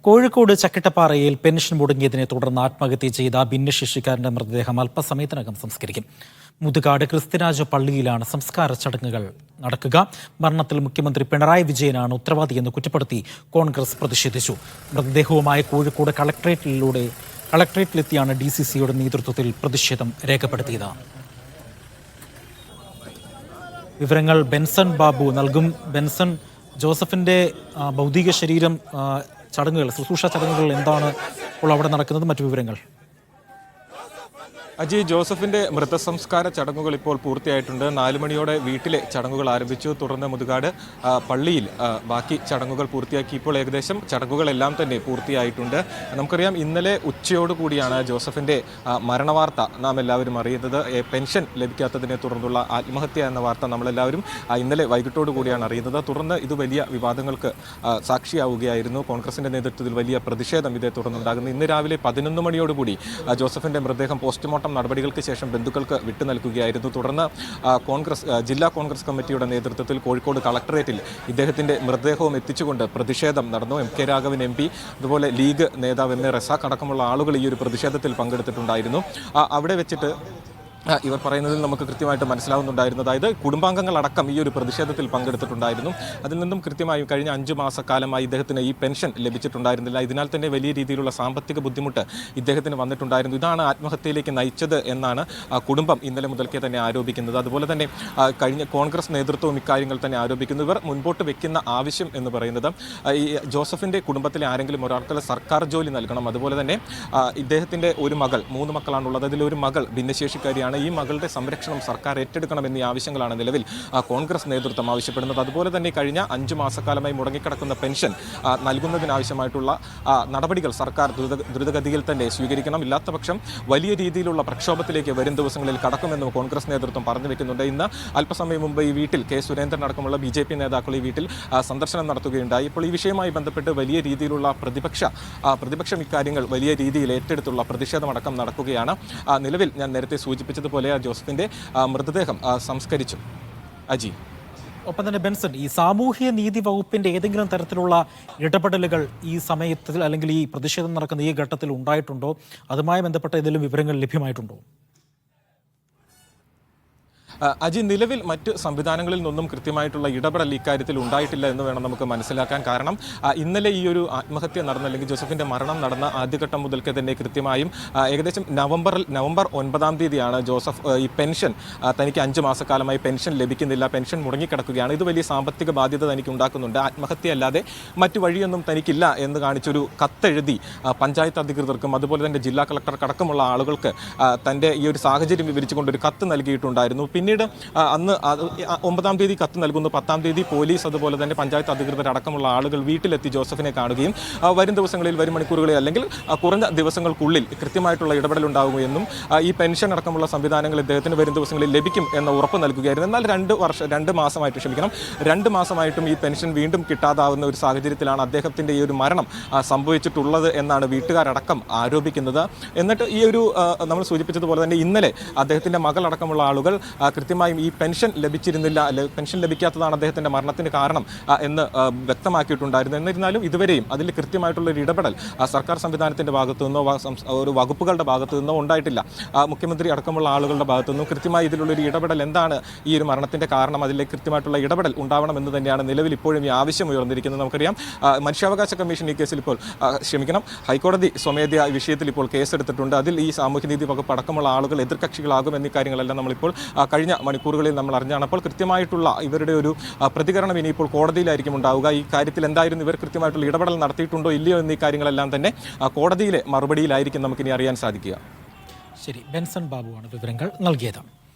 Kozhikode ചക്കിട്ടപ്പാറയിൽ pension മുടങ്ങിയതിനെ തുടർന്ന് ആത്മഹത്യ ചെയ്ത ഭിന്നശേഷിക്കാരന്റെ മൃതദേഹം അല്പസമയത്തിനകം സംസ്കരിക്കും. മുതുകാട് ക്രിസ്ത്യരാജ പള്ളിയിലാണ് സംസ്കാര ചടങ്ങുകൾ നടക്കുക. മരണത്തിൽ മുഖ്യമന്ത്രി പിണറായി വിജയനാണ് ഉത്തരവാദിയെന്ന് കുറ്റപ്പെടുത്തി കോൺഗ്രസ് പ്രതിഷേധിച്ചു. മൃതദേഹവുമായി കോഴിക്കോട് കളക്ടറേറ്റിലെത്തിയാണ് DCCയുടെ നേതൃത്വത്തിൽ പ്രതിഷേധം രേഖപ്പെടുത്തിയത്. വിവരങ്ങൾ ബെൻസൺ ബാബു നൽകും. ബെൻസൺ, ജോസഫിന്റെ ഭൗതിക ശരീരം ശുശ്രൂഷ ചടങ്ങുകൾ എന്താണ് ഇപ്പോൾ അവിടെ നടക്കുന്നത്? മറ്റു വിവരങ്ങൾ. അജി, ജോസഫിന്റെ മൃതസംസ്കാര ചടങ്ങുകൾ ഇപ്പോൾ പൂർത്തിയായിട്ടുണ്ട്. 4 മണിയോടെ വീട്ടിലെ ചടങ്ങുകൾ ആരംഭിച്ചു. തുടർന്ന് മുതുകാട് പള്ളിയിൽ ബാക്കി ചടങ്ങുകൾ പൂർത്തിയാക്കി. ഇപ്പോൾ ഏകദേശം ചടങ്ങുകളെല്ലാം തന്നെ പൂർത്തിയായിട്ടുണ്ട്. നമുക്കറിയാം, ഇന്നലെ ഉച്ചയോടുകൂടിയാണ് ജോസഫിന്റെ മരണവാർത്ത നാം എല്ലാവരും അറിയുന്നത്. പെൻഷൻ ലഭിക്കാത്തതിനെ തുടർന്നുള്ള ആത്മഹത്യ എന്ന വാർത്ത നമ്മളെല്ലാവരും ഇന്നലെ വൈകിട്ടോടു കൂടിയാണ് അറിയുന്നത്. തുടർന്ന് ഇത് വലിയ വിവാദങ്ങൾക്ക് സാക്ഷിയാവുകയായിരുന്നു. കോൺഗ്രസിന്റെ നേതൃത്വത്തിൽ വലിയ പ്രതിഷേധം ഇതേ തുടർന്നുണ്ടാകുന്നു. ഇന്ന് രാവിലെ 11 മണിയോടുകൂടി ജോസഫിന്റെ മൃതദേഹം പോസ്റ്റ്മോർട്ടം നടപടികൾക്ക് ശേഷം ബന്ധുക്കൾക്ക് വിട്ടു നൽകുകയായിരുന്നു. തുടർന്ന് ജില്ലാ കോൺഗ്രസ് കമ്മിറ്റിയുടെ നേതൃത്വത്തിൽ കോഴിക്കോട് കളക്ടറേറ്റിൽ ഇദ്ദേഹത്തിന്റെ മൃതദേഹവും എത്തിച്ചുകൊണ്ട് പ്രതിഷേധം നടന്നു. MK രാഘവൻ MP, അതുപോലെ ലീഗ് നേതാവ് MA റസാഖ് അടക്കമുള്ള ആളുകൾ ഈ ഒരു പ്രതിഷേധത്തിൽ പങ്കെടുത്തിട്ടുണ്ടായിരുന്നു. അവിടെ വെച്ചിട്ട് ഇവർ പറയുന്നതിൽ നമുക്ക് കൃത്യമായിട്ട് മനസ്സിലാവുന്നുണ്ടായിരുന്നു. അതായത് കുടുംബാംഗങ്ങളടക്കം ഈ ഒരു പ്രതിഷേധത്തിൽ പങ്കെടുത്തിട്ടുണ്ടായിരുന്നു. അതിൽ നിന്നും കൃത്യമായും കഴിഞ്ഞ 5 മാസക്കാലമായി ഇദ്ദേഹത്തിന് ഈ പെൻഷൻ ലഭിച്ചിട്ടുണ്ടായിരുന്നില്ല. ഇതിനാൽ തന്നെ വലിയ രീതിയിലുള്ള സാമ്പത്തിക ബുദ്ധിമുട്ട് ഇദ്ദേഹത്തിന് വന്നിട്ടുണ്ടായിരുന്നു. ഇതാണ് ആത്മഹത്യയിലേക്ക് നയിച്ചത് എന്നാണ് കുടുംബം ഇന്നലെ മുതൽക്കേ തന്നെ ആരോപിക്കുന്നത്. അതുപോലെ തന്നെ കഴിഞ്ഞ കോൺഗ്രസ് നേതൃത്വവും ഇക്കാര്യങ്ങൾ തന്നെ ആരോപിക്കുന്നു. ഇവർ മുൻപോട്ട് വെക്കുന്ന ആവശ്യം എന്ന് പറയുന്നത് ഈ ജോസഫിൻ്റെ കുടുംബത്തിലെ ആരെങ്കിലും ഒരാൾക്ക് സർക്കാർ ജോലി നൽകണം. അതുപോലെ തന്നെ ഇദ്ദേഹത്തിൻ്റെ ഒരു മകൾ, 3 മക്കളാണുള്ളത്, അതിലൊരു മകൾ ഭിന്നശേഷിക്കാരിയാണ്. ഈ മകളുടെ സംരക്ഷണം സർക്കാർ ഏറ്റെടുക്കണമെന്നീ ആവശ്യങ്ങളാണ് നിലവിൽ കോൺഗ്രസ് നേതൃത്വം ആവശ്യപ്പെടുന്നത്. അതുപോലെ തന്നെ കഴിഞ്ഞ 5 മാസക്കാലമായി മുടങ്ങിക്കിടക്കുന്ന പെൻഷൻ നൽകുന്നതിനാവശ്യമായിട്ടുള്ള നടപടികൾ സർക്കാർ ദ്രുതഗതിയിൽ തന്നെ സ്വീകരിക്കണം. ഇല്ലാത്ത പക്ഷം വലിയ രീതിയിലുള്ള പ്രക്ഷോഭത്തിലേക്ക് വരും ദിവസങ്ങളിൽ കടക്കുമെന്നും കോൺഗ്രസ് നേതൃത്വം പറഞ്ഞു വെക്കുന്നുണ്ട്. ഇന്ന് അല്പസമയം മുമ്പ് ഈ വീട്ടിൽ K. സുരേന്ദ്രൻ അടക്കമുള്ള BJP നേതാക്കൾ ഈ വീട്ടിൽ സന്ദർശനം നടത്തുകയുണ്ടായി. ഇപ്പോൾ ഈ വിഷയവുമായി ബന്ധപ്പെട്ട് വലിയ രീതിയിലുള്ള പ്രതിപക്ഷം ഇക്കാര്യങ്ങൾ വലിയ രീതിയിൽ ഏറ്റെടുത്തുള്ള പ്രതിഷേധമടക്കം നടക്കുകയാണ്. നിലവിൽ ഞാൻ നേരത്തെ സൂചിപ്പിച്ചതുപോലെ ജോസഫിന്റെ മൃതദേഹം സംസ്കരിച്ചു. അജി, ഒപ്പം തന്നെ ബെൻസൺ, ഈ സാമൂഹ്യ നീതി വകുപ്പിന്റെ ഏതെങ്കിലും തരത്തിലുള്ള ഇടപെടലുകൾ ഈ സമയത്തിൽ അല്ലെങ്കിൽ ഈ പ്രതിഷേധം നടക്കുന്ന ഈ ഘട്ടത്തിൽ ഉണ്ടായിട്ടുണ്ടോ? അതുമായി ബന്ധപ്പെട്ട ഏതെങ്കിലും വിവരങ്ങൾ ലഭ്യമായിട്ടുണ്ടോ? അജി, നിലവിൽ മറ്റ് സംവിധാനങ്ങളിൽ നിന്നും കൃത്യമായിട്ടുള്ള ഇടപെടൽ ഇക്കാര്യത്തിൽ ഉണ്ടായിട്ടില്ല എന്ന് വേണം നമുക്ക് മനസ്സിലാക്കാൻ. കാരണം ഇന്നലെ ഈ ഒരു ആത്മഹത്യ നടന്ന, അല്ലെങ്കിൽ ജോസഫിൻ്റെ മരണം നടന്ന ആദ്യഘട്ടം മുതൽക്ക് തന്നെ കൃത്യമായും ഏകദേശം നവംബർ 9-ാം തീയതിയാണ് ജോസഫ് ഈ പെൻഷൻ, തനിക്ക് 5 മാസക്കാലമായി പെൻഷൻ ലഭിക്കുന്നില്ല, പെൻഷൻ മുടങ്ങിക്കിടക്കുകയാണ്, ഇത് വലിയ സാമ്പത്തിക ബാധ്യത തനിക്ക് ഉണ്ടാക്കുന്നുണ്ട്, ആത്മഹത്യ അല്ലാതെ മറ്റു വഴിയൊന്നും തനിക്കില്ല എന്ന് കാണിച്ചൊരു കത്തെഴുതി പഞ്ചായത്ത് അധികൃതർക്കും അതുപോലെ തന്നെ ജില്ലാ കളക്ടർക്കടക്കമുള്ള ആളുകൾക്ക് തൻ്റെ ഈ ഒരു സാഹചര്യം വിവരിച്ചുകൊണ്ടൊരു കത്ത് നൽകിയിട്ടുണ്ടായിരുന്നു. പിന്നീട് അന്ന് 9-ാം തീയതി കത്ത് നൽകുന്നു. 10-ാം തീയതി പോലീസ് അതുപോലെ തന്നെ പഞ്ചായത്ത് അധികൃതരടക്കമുള്ള ആളുകൾ വീട്ടിലെത്തി ജോസഫിനെ കാണുകയും വരും ദിവസങ്ങളിൽ, വരും മണിക്കൂറുകളിൽ അല്ലെങ്കിൽ കുറഞ്ഞ ദിവസങ്ങൾക്കുള്ളിൽ കൃത്യമായിട്ടുള്ള ഇടപെടലുണ്ടാകുമെന്നും ഈ പെൻഷൻ അടക്കമുള്ള സംവിധാനങ്ങൾ ഇദ്ദേഹത്തിന് വരും ദിവസങ്ങളിൽ ലഭിക്കും എന്ന ഉറപ്പ് നൽകുകയായിരുന്നു. എന്നാൽ 2 മാസമായിട്ടും ഈ പെൻഷൻ വീണ്ടും കിട്ടാതാവുന്ന ഒരു സാഹചര്യത്തിലാണ് അദ്ദേഹത്തിൻ്റെ ഈ ഒരു മരണം സംഭവിച്ചിട്ടുള്ളത് എന്നാണ് വീട്ടുകാരടക്കം ആരോപിക്കുന്നത്. എന്നിട്ട് ഈ ഒരു നമ്മൾ സൂചിപ്പിച്ചതുപോലെ തന്നെ ഇന്നലെ അദ്ദേഹത്തിൻ്റെ മകളടക്കമുള്ള ആളുകൾ കൃത്യമായും ഈ പെൻഷൻ ലഭിച്ചിരുന്നില്ല, പെൻഷൻ ലഭിക്കാത്തതാണ് അദ്ദേഹത്തിൻ്റെ മരണത്തിന് കാരണം എന്ന് വ്യക്തമാക്കിയിട്ടുണ്ടായിരുന്നു. എന്നിരുന്നാലും ഇതുവരെയും അതിൽ കൃത്യമായിട്ടുള്ള ഒരു ഇടപെടൽ സർക്കാർ സംവിധാനത്തിൻ്റെ ഭാഗത്തു നിന്നോ ഒരു വകുപ്പുകളുടെ ഭാഗത്തു നിന്നോ ഉണ്ടായിട്ടില്ല. മുഖ്യമന്ത്രി അടക്കമുള്ള ആളുകളുടെ ഭാഗത്തു നിന്നും കൃത്യമായി ഇതിലുള്ളൊരു ഇടപെടൽ, എന്താണ് ഈ ഒരു മരണത്തിൻ്റെ കാരണം, അതിലേക്ക് കൃത്യമായിട്ടുള്ള ഇടപെടൽ ഉണ്ടാവണമെന്ന് തന്നെയാണ് നിലവിൽ ഇപ്പോഴും ഈ ആവശ്യം ഉയർന്നിരിക്കുന്നത്. നമുക്കറിയാം, മനുഷ്യാവകാശ കമ്മീഷൻ ഈ കേസിൽ ഇപ്പോൾ ഹൈക്കോടതി സ്വമേധയാ ഈ വിഷയത്തിൽ ഇപ്പോൾ കേസെടുത്തിട്ടുണ്ട്. അതിൽ ഈ സാമൂഹ്യനീതി വകുപ്പ് അടക്കമുള്ള ആളുകൾ എതിർകക്ഷികളാകും എന്നീ കാര്യങ്ങളെല്ലാം നമ്മളിപ്പോൾ കഴിഞ്ഞ മണിക്കൂറുകളിൽ നമ്മൾ അറിഞ്ഞാണ്. അപ്പോൾ കൃത്യമായിട്ടുള്ള ഇവരുടെ ഒരു പ്രതികരണം ഇനിയിപ്പോൾ കോടതിയിലായിരിക്കും ഉണ്ടാവുക. ഈ കാര്യത്തിൽ എന്തായിരുന്നു ഇവർ കൃത്യമായിട്ടുള്ള ഇടപെടൽ നടത്തിയിട്ടുണ്ടോ ഇല്ലയോ എന്നീ കാര്യങ്ങളെല്ലാം തന്നെ കോടതിയിലെ മറുപടിയിലായിരിക്കും നമുക്കിനി അറിയാൻ സാധിക്കുക. ശരി, ബെൻസൺ ബാബുവാണ് വിവരങ്ങൾ നൽകിയത്.